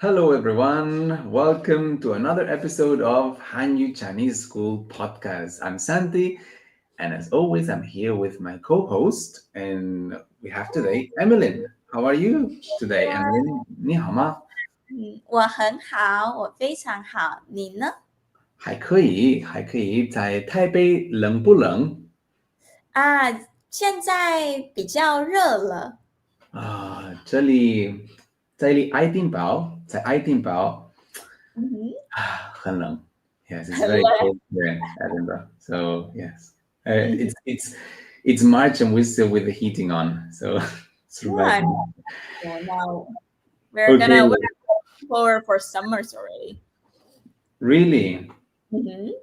Hello, everyone. Welcome to another episode of Hanyu Chinese School Podcast. I'm Santi, and as always, I'm here with my co-host, and we have today Emmeline. How are you today, Emmeline? 你好吗？我很好，我非常好，你呢？还可以，还可以。在台北冷不冷？啊，现在比较热了。这里爱丁堡，在爱丁堡嗯哼，很冷. Yes, it's 很 very 冷。cold here in Edinburgh. So yes, 嗯 it's March and we're still with the heating on, so 哼，哇 surviving. so now we're Okay, gonna look forward for summers already. really,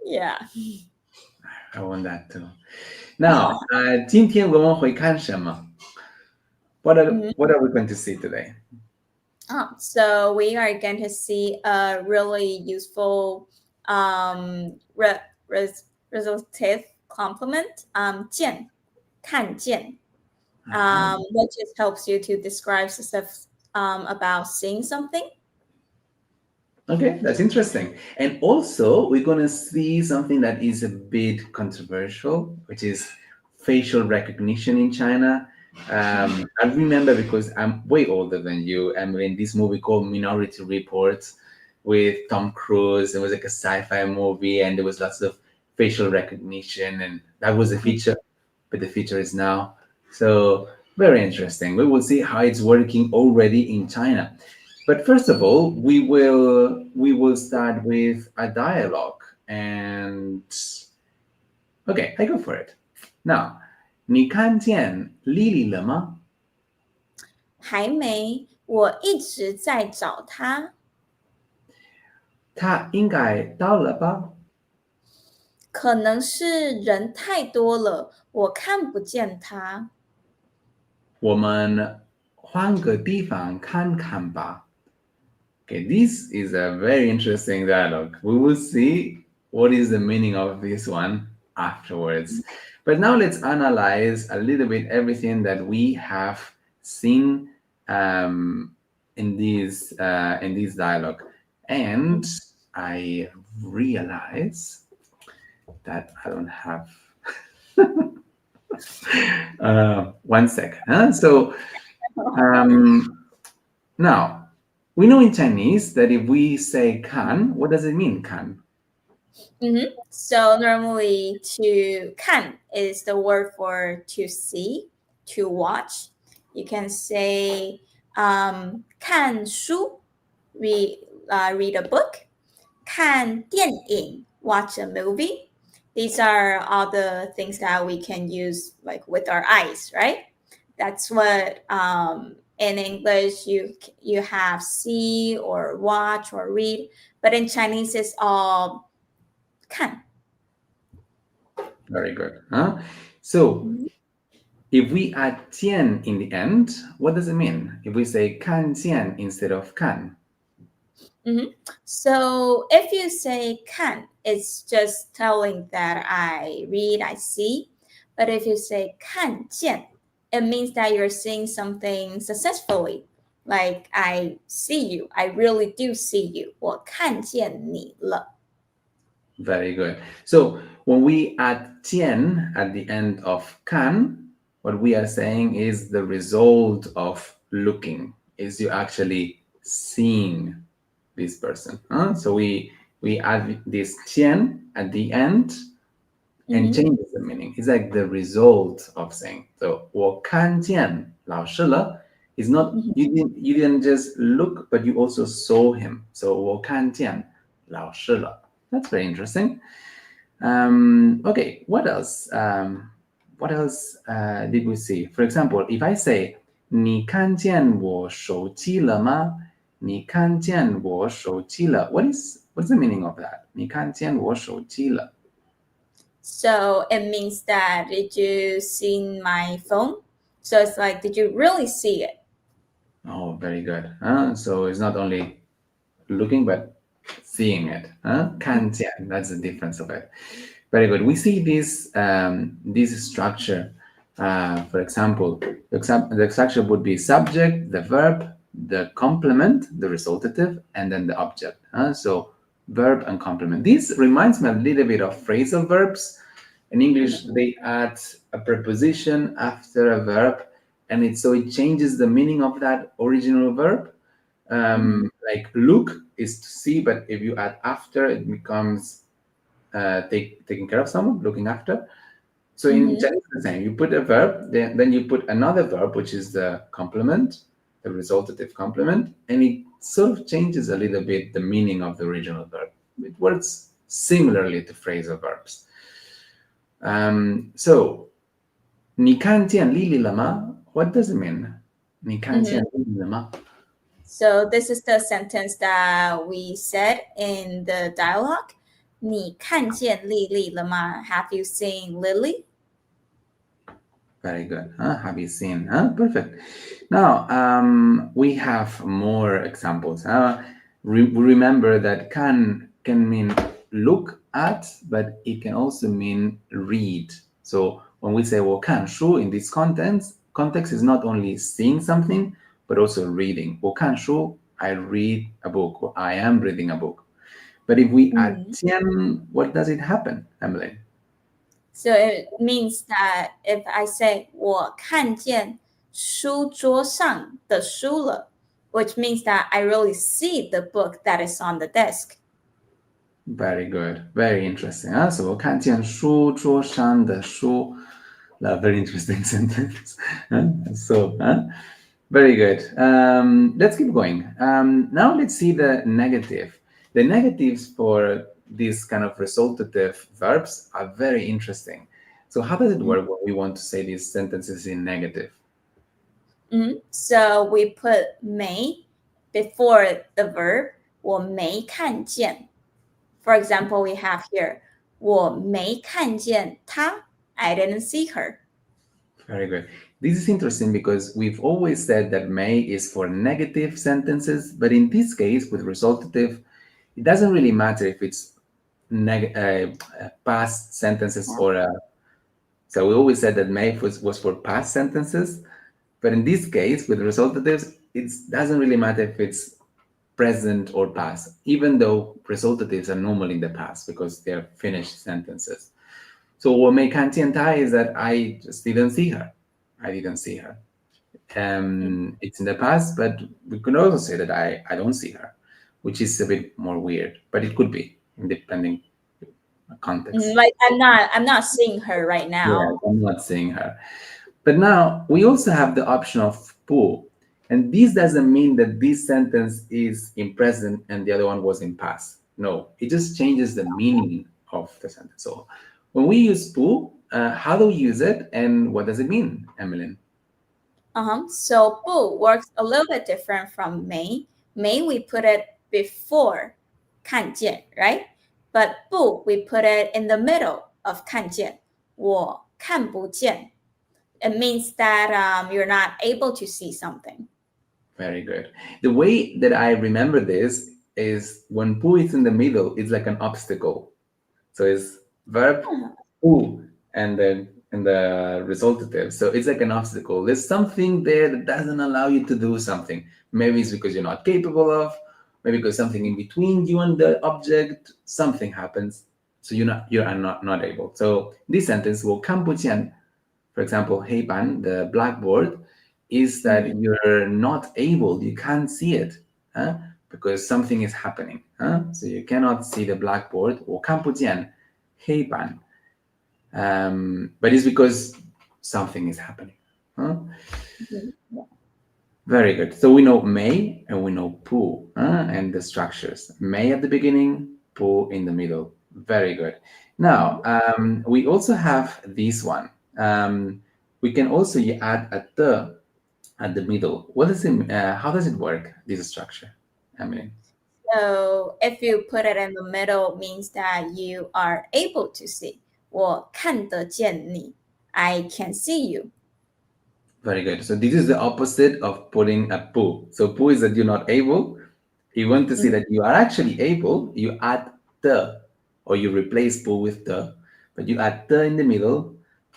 Yeah. I want that too. Now, 今天我们会看什么? What are we going to see today? So we are going to see a really useful resultative complement, 见, 看见, which just helps you to describe stuff about seeing something. Okay, that's interesting. And also, we're going to see something that is a bit controversial, which is facial recognition in China. I remember because I'm way older than you, Emily, in this movie called Minority Report with Tom Cruise. It was like a sci-fi movie, and there was lots of facial recognition, and that was a feature, but the feature is now. So very interesting. We will see how it's working already in China. But first of all, we will start with a dialogue, and okay, I go for it. Now, 你看见 Lily 了吗?还没，我一直在找他。她应该到了吧?可能是人太多了，我看不见他。我们换个地方看看吧. Okay, this is a very interesting dialogue. We will see what is the meaning of this one afterwards. But now let's analyze a little bit everything that we have seen in this dialogue. And I realize that I don't have one sec. So now we know in Chinese that if we say kan, what does it mean, kan? So normally to 看 is the word for to see, to watch. You can say 看书, read a book. 看电影, watch a movie. These are all the things that we can use like with our eyes, right? That's what in English you have see or watch or read, but in Chinese it's all 看. Very good. So if we add jiàn in the end, what does it mean? If we say kan jiàn instead of kan? So if you say 看, it's just telling that I read, I see. But if you say 看见, it means that you're seeing something successfully. Like I see you, I really do see you. 我看见你了. Very good. So when we add jiàn at the end of kan, what we are saying is the result of looking, is you actually seeing this person. So we add this jiàn at the end and changes the meaning. It's like the result of saying. So 我看见老师了 is not you didn't just look, but you also saw him. So 我看见老师了. That's very interesting. Okay, what else? What else did we see? For example, if I say 你看见我手机了吗?你看见我手机了? What's the meaning of that? 你看见我手机了? So it means that did you see my phone? So it's like, did you really see it? Oh, very good. So it's not only looking, but seeing it. 看见, that's the difference of it. Very good. We see this structure. For example, the structure would be subject, the verb, the complement, the resultative, and then the object. So verb and complement. This reminds me a little bit of phrasal verbs. In English, they add a preposition after a verb, and it changes the meaning of that original verb. Like look is to see, but if you add after, it becomes taking care of someone, looking after. So in Chinese, the same. You put a verb, then you put another verb, which is the complement, the resultative complement, and it sort of changes a little bit the meaning of the original verb. It works similarly to phrasal verbs. So, 你看见丽丽了吗? What does it mean? 你看见丽丽了吗? So this is the sentence that we said in the dialogue. 你看见丽丽了吗? Have you seen Lily? Very good. Have you seen? Perfect. Now, we have more examples. Remember that can mean look at, but it can also mean read. So when we say 我看书 in this context is not only seeing something, but also reading. 我看书, I read a book, or I am reading a book. But if we add 见, what does it happen, Emily? So it means that if I say 我看见书桌上的书了, which means that I really see the book that is on the desk. Very good. Very interesting. So 我看见书桌上的书. Very interesting sentence. Very good. Let's keep going. Now let's see the negative. The negatives for these kind of resultative verbs are very interesting. So how does it work when we want to say these sentences in negative? So we put 没 before the verb 我没看见. For example, we have here 我没看见她. I didn't see her. Very good. This is interesting because we've always said that may is for negative sentences, but in this case, with resultative, it doesn't really matter if it's past sentences or so we always said that may was for past sentences, but in this case, with resultatives, it doesn't really matter if it's present or past, even though resultatives are normally in the past because they're finished sentences. So 我没看见她 is that I just didn't see her. I didn't see her. It's in the past, but we could also say that I don't see her, which is a bit more weird, but it could be depending context. Like I'm not seeing her right now. Yeah, I'm not seeing her. But now we also have the option of pu, and this doesn't mean that this sentence is in present and the other one was in past. No, it just changes the meaning of the sentence. So when we use pu, how do we use it and what does it mean, Emmeline? So 不 works a little bit different from 没. 没 we put it before 看见, right? But 不 we put it in the middle of 看见. 我看不见. It means that you're not able to see something. Very good. The way that I remember this is when pu is in the middle, it's like an obstacle. So it's verb pu and then in the resultative. So it's like an obstacle. There's something there that doesn't allow you to do something. Maybe it's because you're not capable of, maybe because something in between you and the object, something happens. So you are not able. So this sentence, 我看不见, for example, 黑板, the blackboard, is that you're not able, you can't see it because something is happening. So you cannot see the blackboard. 我看不见黑板. But it's because something is happening. Very good. So we know may and we know pu and the structures. May at the beginning, pu in the middle. Very good. Now, we also have this one. We can also add a the at the middle. What is it? How does it work, this structure? Emily? So if you put it in the middle, means that you are able to see. 我看得见你. I can see you. Very good. So this is the opposite of putting a pu. So pu is that you're not able. You want to see that you are actually able, you add the, or you replace pu with the, but you add the in the middle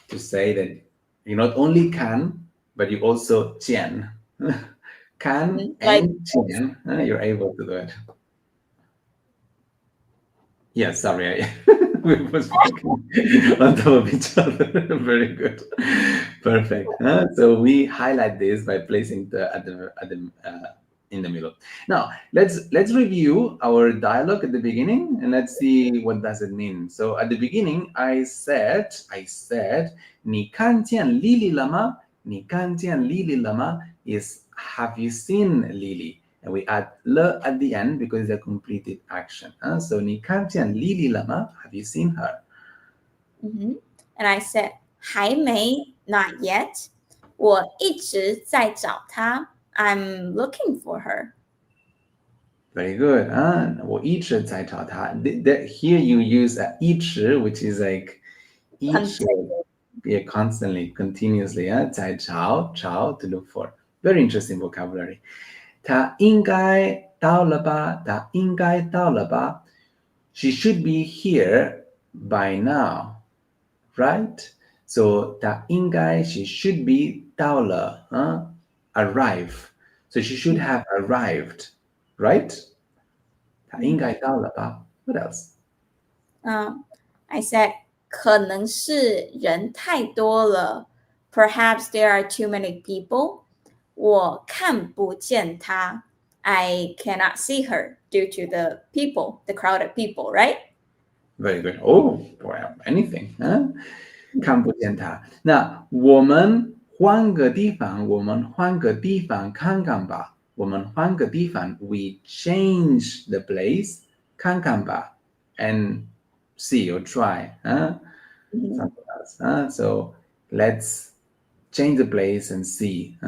to say that you not only can, but you also jiàn. Can Like, and jiàn. You're able to do it. Yes, sorry, we were speaking on top of each other. Very good, perfect. So we highlight this by placing the in the middle. Now let's review our dialogue at the beginning and let's see what does it mean. So at the beginning, I said, 你看见 Lily 了吗？你看见 Lily 了吗 is have you seen Lily? And we add le at the end because it's a completed action. So 你看见 Lily 了吗? Have you seen her? And I said 还没 not yet. 我一直在找她 I'm looking for her. Very good. 我一直在找她. Here you use 一直, which is like each, yeah, constantly, continuously. 在找 to look for. Very interesting vocabulary. 她应该到了吧? 她应该到了吧? She should be here by now, right? So 她应该 she should be 到了, arrive. So she should have arrived, right? 她应该到了吧? What else? I said 可能是人太多了 Perhaps there are too many people. 我看不见她 I cannot see her due to the people, the crowded people, right? Very good. Oh, boy, anything. 看不见她。那我们换个地方看看吧。我们换个地方 we change the place 看看吧 and see or try. Something else. So let's change the place and see.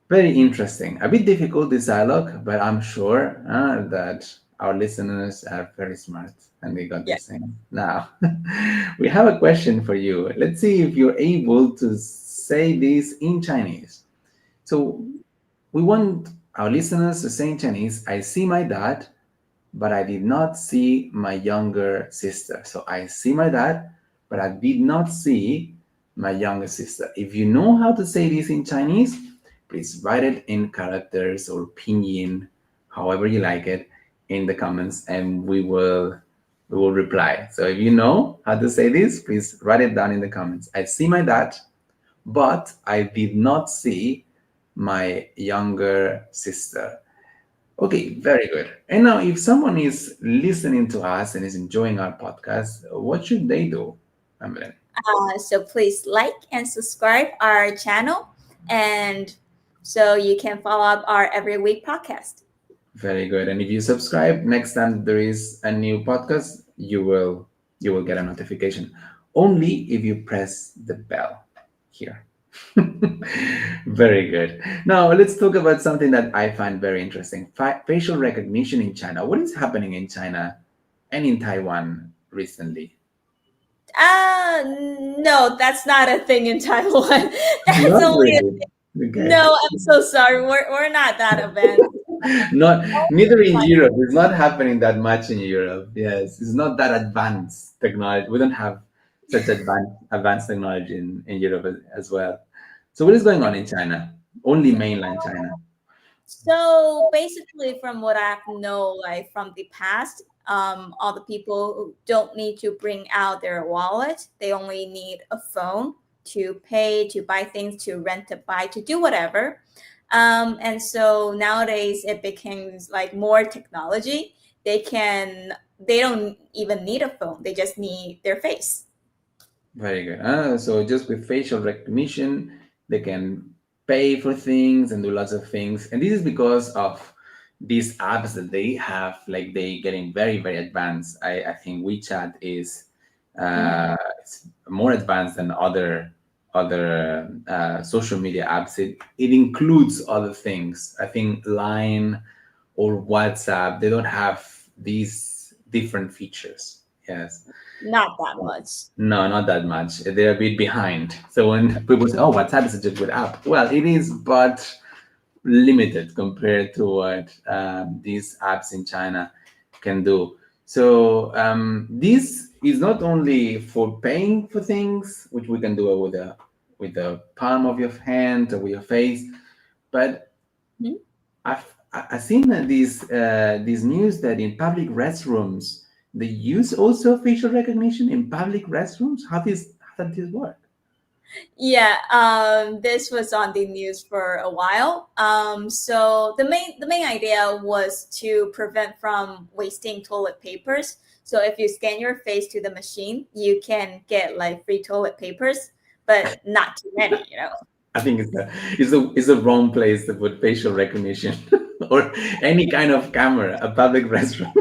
Very interesting. A bit difficult, this dialogue, but I'm sure that our listeners are very smart and they got this thing. Now, we have a question for you. Let's see if you're able to say this in Chinese. So, we want our listeners to say in Chinese, I see my dad, but I did not see my younger sister. So, I see my dad, but I did not see my younger sister. If you know how to say this in Chinese, please write it in characters or pinyin, however you like it, in the comments, and we will reply. So if you know how to say this, please write it down in the comments. I see my dad, but I did not see my younger sister. Okay, very good. And now, if someone is listening to us and is enjoying our podcast, what should they do, Evelyn? So please like and subscribe our channel, and so you can follow up our every week podcast. Very good. And if you subscribe, next time there is a new podcast, you will get a notification. Only if you press the bell here. Very good. Now let's talk about something that I find very interesting. Facial recognition in China. What is happening in China and in Taiwan recently? No, that's not a thing in Taiwan. That's Not only really. Okay. No, I'm so sorry. We're not that advanced. Not neither in Europe. It's not happening that much in Europe. Yes, it's not that advanced technology. We don't have such advanced technology in Europe as well. So what is going on in China? Only mainland China. So basically, from what I know, like from the past, all the people who don't need to bring out their wallet. They only need a phone to pay, to buy things, to rent, to buy, to do whatever. And so nowadays it becomes like more technology. They don't even need a phone. They just need their face. Very good. So just with facial recognition, they can pay for things and do lots of things. And this is because of these apps that they have, like they getting very, very advanced. I think WeChat is it's more advanced than other social media apps. It includes other things. I think Line or WhatsApp, they don't have these different features. Yes. Not that much. No, not that much. They're a bit behind. So when people say, "Oh, WhatsApp is such a good app," well, it is, but limited compared to what these apps in China can do. So this is not only for paying for things, which we can do with the palm of your hand or with your face, but Mhm. I've seen these news that in public restrooms they use also facial recognition in public restrooms. How does this work? Yeah, this was on the news for a while. So the main idea was to prevent from wasting toilet papers. So if you scan your face to the machine, you can get like free toilet papers, but not too many, you know. I think it's the wrong place to put facial recognition or any kind of camera, a public restroom.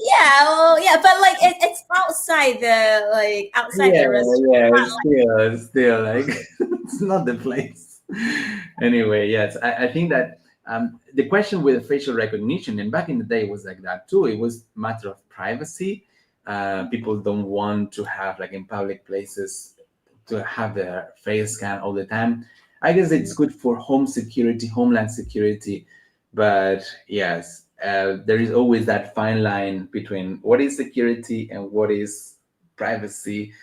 Yeah, well, yeah, but like it's outside the outside Yeah, the restaurant. yeah, it's still like it's not the place. Anyway, yes, I think that the question with facial recognition, and back in the day, was like that too. It was matter of privacy. People don't want to have like in public places to have their face scanned all the time. I guess it's good for home security, homeland security, but yes, there is always that fine line between what is security and what is privacy.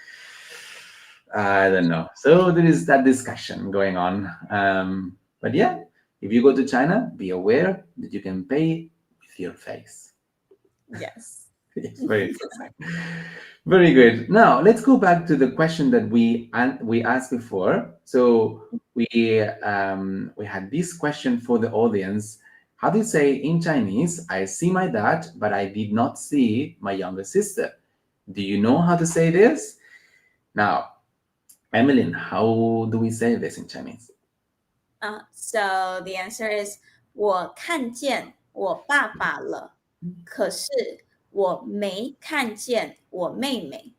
I don't know. So there is that discussion going on. But yeah, if you go to China, be aware that you can pay with your face. Yes. It's very interesting. Very good. Now let's go back to the question that we asked before. So we had this question for the audience. How do you say in Chinese? I see my dad, but I did not see my younger sister. Do you know how to say this? Now, Emmeline, how do we say this in Chinese? So the answer is 我看见我爸爸了，可是我没看见我妹妹。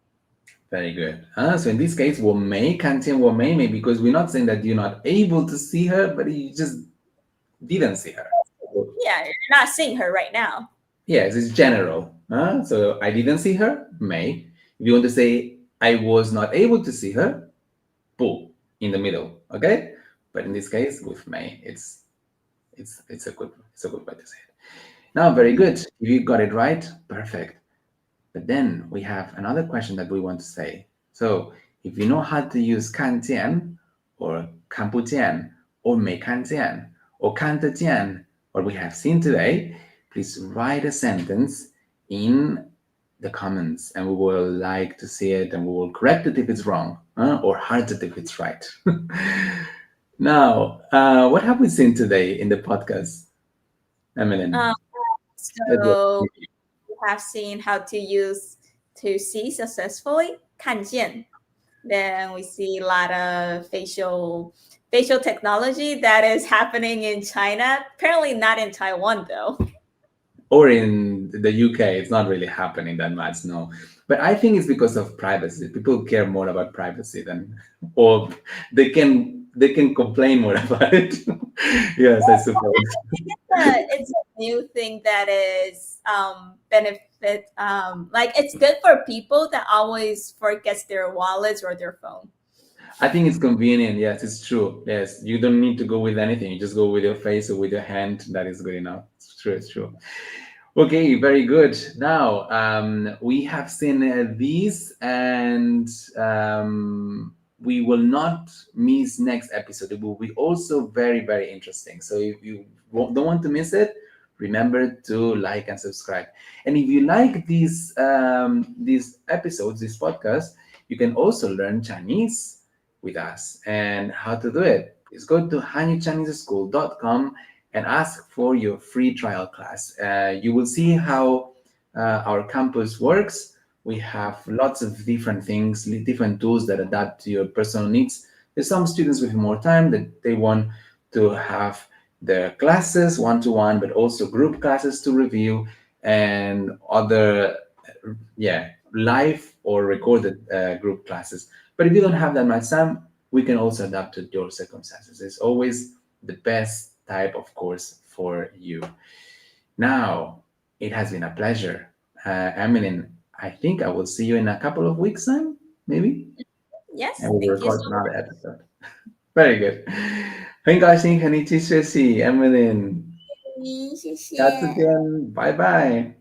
Very good. So in this case, 我没看见我妹妹 because we're not saying that you're not able to see her, but you just didn't see her. Yeah, you're not seeing her right now. Yes, it's general. So I didn't see her, may. If you want to say I was not able to see her, 不 in the middle. Okay? But in this case, with may, it's a good way to say it. Now, very good. If you got it right, perfect. But then we have another question that we want to say. So if you know how to use 看见 or 看不见 or 没看见 or 看得见, what we have seen today, please write a sentence in the comments and we will like to see it and we will correct it if it's wrong or heart it if it's right. Now, what have we seen today in the podcast, Emmeline? Um, so we have seen how to use to see successfully 看见. Then we see a lot of facial technology that is happening in China. Apparently not in Taiwan though. Or in the UK, it's not really happening that much, no. But I think it's because of privacy. People care more about privacy than, or they can complain more about it. Yes, I suppose. It's a new thing that is benefit like it's good for people that always forgets their wallets or their phone. I think it's convenient. Yes, it's true. Yes, you don't need to go with anything. You just go with your face or with your hand. That is good enough. It's true. It's true. Okay, very good. Now, we have seen these, and we will not miss next episode. It will be also very, very interesting. So if you don't want to miss it, remember to like and subscribe. And if you like these episodes, this podcast, you can also learn Chinese with us. And how to do it is go to hanyuchineseschool.com and ask for your free trial class. You will see how our campus works. We have lots of different things, different tools that adapt to your personal needs. There's some students with more time that they want to have their classes one-to-one, but also group classes to review and other, live or recorded group classes. But if you don't have that much time, we can also adapt to your circumstances. It's always the best type of course for you. Now, it has been a pleasure. Emmeline, I think I will see you in a couple of weeks' time, maybe, Yes, and we'll thank you record so another episode. Very good. 很高兴和你一起学习，Emmeline。much. 谢谢。下次见，拜拜。